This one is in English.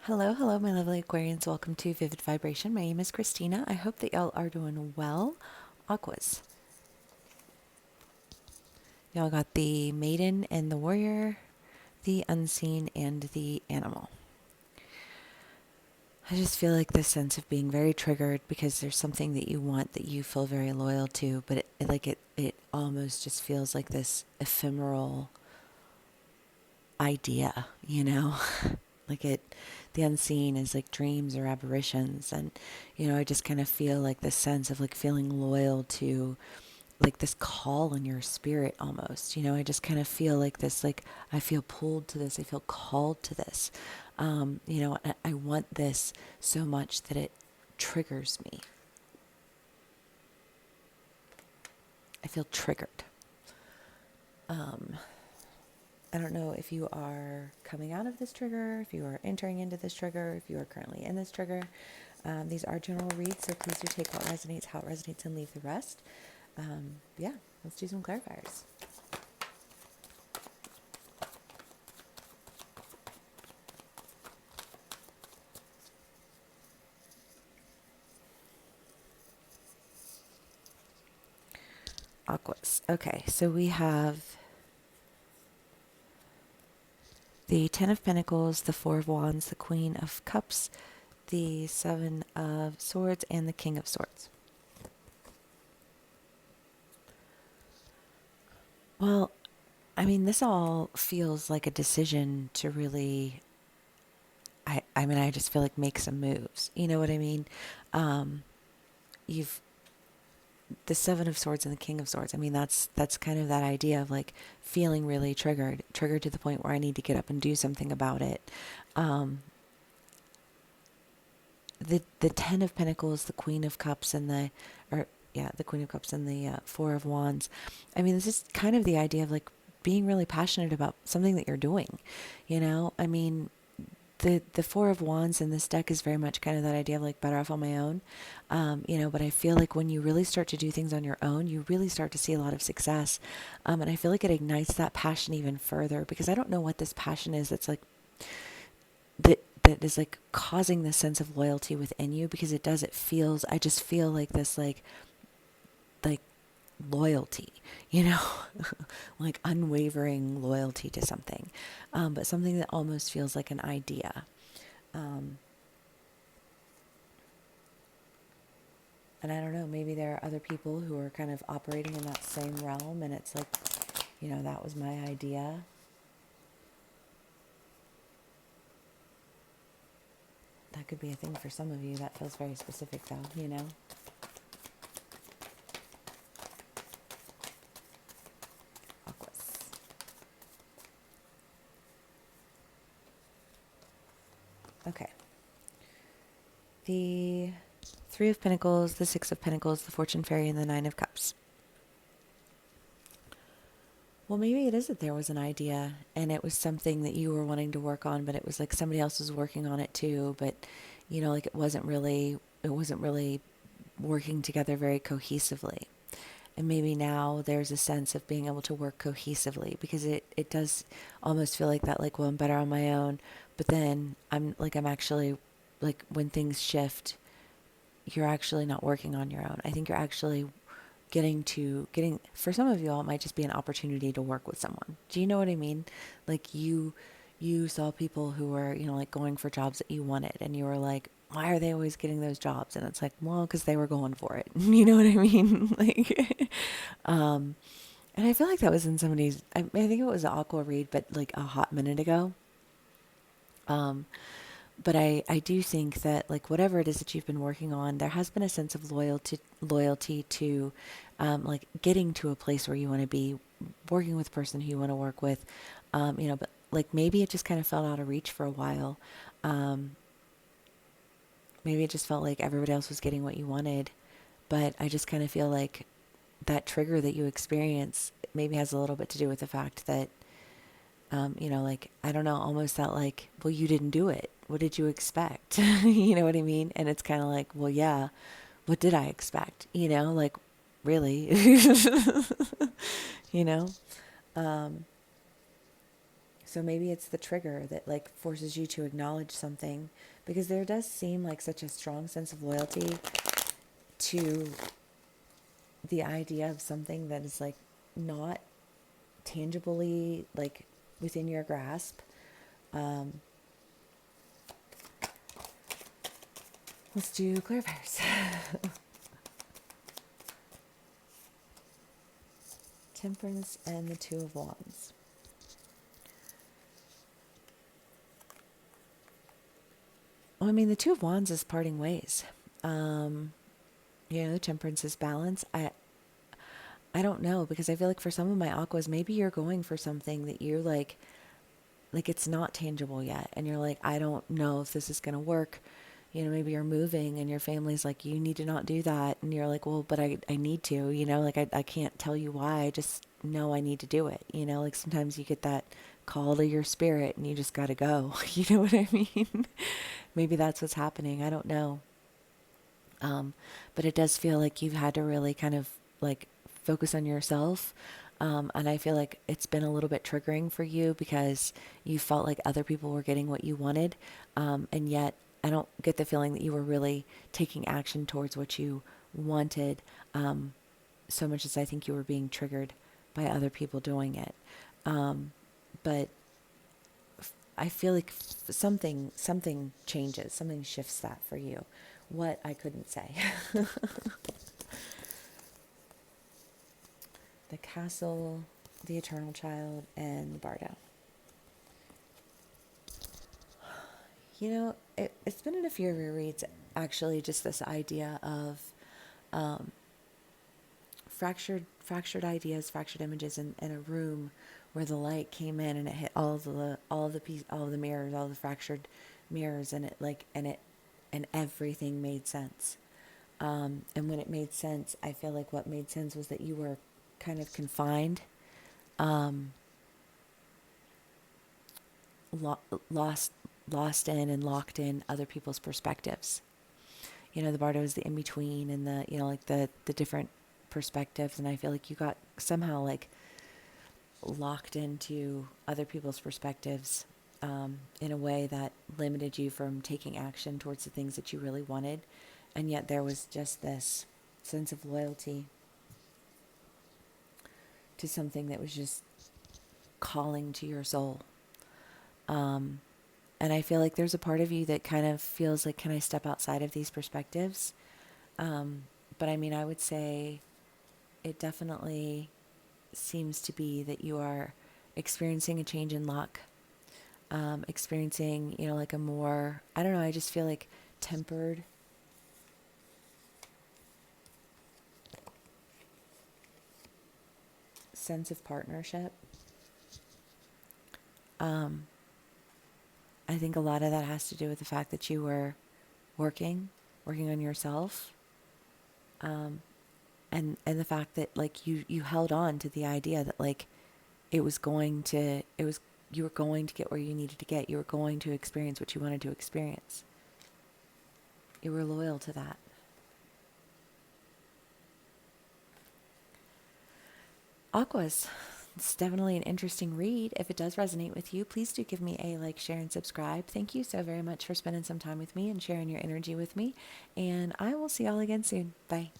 Hello, hello, my lovely Aquarians. Welcome to Vivid Vibration. My name is Christina. I hope that y'all are doing well. Aquas. Y'all got the maiden and the warrior, the unseen and the animal. I just feel like this sense of being very triggered because there's something that you want that you feel very loyal to, but it almost just feels like this ephemeral idea, you know? Like the unseen is like dreams or aberrations. And, I just kind of feel like this sense of like feeling loyal to like this call in your spirit almost. I just kind of feel like this, like I feel pulled to this. I feel called to this. I want this so much that it triggers me. I feel triggered. Um, I don't know if you are coming out of this trigger, if you are entering into this trigger, if you are currently in this trigger. These are general reads, so please do take what resonates, how it resonates, and leave the rest. Yeah, let's do some clarifiers. Aquas. Okay, so we have the Ten of Pentacles, the Four of Wands, the Queen of Cups, the Seven of Swords, and the King of Swords. Well, I mean, this all feels like a decision to really, I just feel like make some moves. You know what I mean? Um, you've the Seven of Swords and the King of Swords. I mean, that's kind of that idea of like feeling really triggered to the point where I need to get up and do something about it. Um, the Ten of Pentacles, the Queen of Cups, and the Queen of Cups and the Four of Wands. I mean, this is kind of the idea of like being really passionate about something that you're doing. I mean, the Four of Wands in this deck is very much kind of that idea of like better off on my own. But I feel like when you really start to do things on your own, you really start to see a lot of success. And I feel like it ignites that passion even further because I don't know what this passion is that's like that is like causing this sense of loyalty within you because I just feel like this like loyalty, you know, like unwavering loyalty to something, but something that almost feels like an idea. Um, and I don't know, maybe there are other people who are kind of operating in that same realm, and it's like, that was my idea. That could be a thing for some of you. That feels very specific, though. Aquas. Okay. The Three of Pentacles, the Six of Pentacles, the Fortune Fairy, and the Nine of Cups. Well, maybe it is that there was an idea and it was something that you were wanting to work on, but it was like somebody else was working on it too, but like it wasn't really working together very cohesively. And maybe now there's a sense of being able to work cohesively because it does almost feel like that, like, well, I'm better on my own, but then I'm actually like when things shift, you're actually not working on your own. I think you're actually getting for some of you all, it might just be an opportunity to work with someone. Do you know what I mean? Like you saw people who were, like going for jobs that you wanted and you were like, why are they always getting those jobs? And it's like, well, because they were going for it. You know what I mean? Like, um, and I feel like that was in somebody's, I think it was an Aqua read, but like a hot minute ago. Um, but I do think that like whatever it is that you've been working on, there has been a sense of loyalty to like getting to a place where you want to be, working with the person who you want to work with, but like maybe it just kind of felt out of reach for a while. Um, Maybe it just felt like everybody else was getting what you wanted, but I just kind of feel like that trigger that you experience maybe has a little bit to do with the fact that like, I don't know, almost that like, well, you didn't do it. What did you expect? You know what I mean? And it's kind of like, well, yeah, what did I expect? Like, really? you know? So So maybe it's the trigger that like forces you to acknowledge something, because there does seem like such a strong sense of loyalty to the idea of something that is like not tangibly like within your grasp. Um, let's do clarifiers. Temperance and the Two of Wands. Well, I mean, the Two of Wands is parting ways. Um, Temperance is balance. I don't know, because I feel like for some of my aquas, maybe you're going for something that you're like it's not tangible yet, and you're like, I don't know if this is going to work. Maybe you're moving and your family's like, you need to not do that, and you're like, well, but I need to, like I can't tell you why, I just know I need to do it. Like sometimes you get that call to your spirit and you just got to go. You know what I mean? Maybe that's what's happening. I don't know. But it does feel like you've had to really kind of like focus on yourself. And I feel like it's been a little bit triggering for you because you felt like other people were getting what you wanted. And yet I don't get the feeling that you were really taking action towards what you wanted, so much as I think you were being triggered by other people doing it. But I feel like something changes, something shifts that for you. What, I couldn't say. The Castle, the Eternal Child, and the Bardo. It's been in a few of your reads, actually, just this idea of um, fractured ideas, fractured images in a room where the light came in and it hit all of the mirrors, all the fractured mirrors, and and everything made sense. And when it made sense, I feel like what made sense was that you were kind of confined, um, lo- lost, lost in and locked in other people's perspectives. The Bardo is the in between, and like the different perspectives. And I feel like you got somehow like locked into other people's perspectives, in a way that limited you from taking action towards the things that you really wanted. And yet there was just this sense of loyalty to something that was just calling to your soul. Um, and I feel like there's a part of you that kind of feels like, can I step outside of these perspectives? But I mean, I would say it definitely seems to be that you are experiencing a change in luck, experiencing, like a more, I don't know, I just feel like tempered sense of partnership. Um, I think a lot of that has to do with the fact that you were working on yourself, um, and the fact that like you held on to the idea that like it was you were going to get where you needed to get. You were going to experience what you wanted to experience. You were loyal to that. Aquas. It's definitely an interesting read. If it does resonate with you, please do give me a like, share, and subscribe. Thank you so very much for spending some time with me and sharing your energy with me. And I will see y'all again soon. Bye.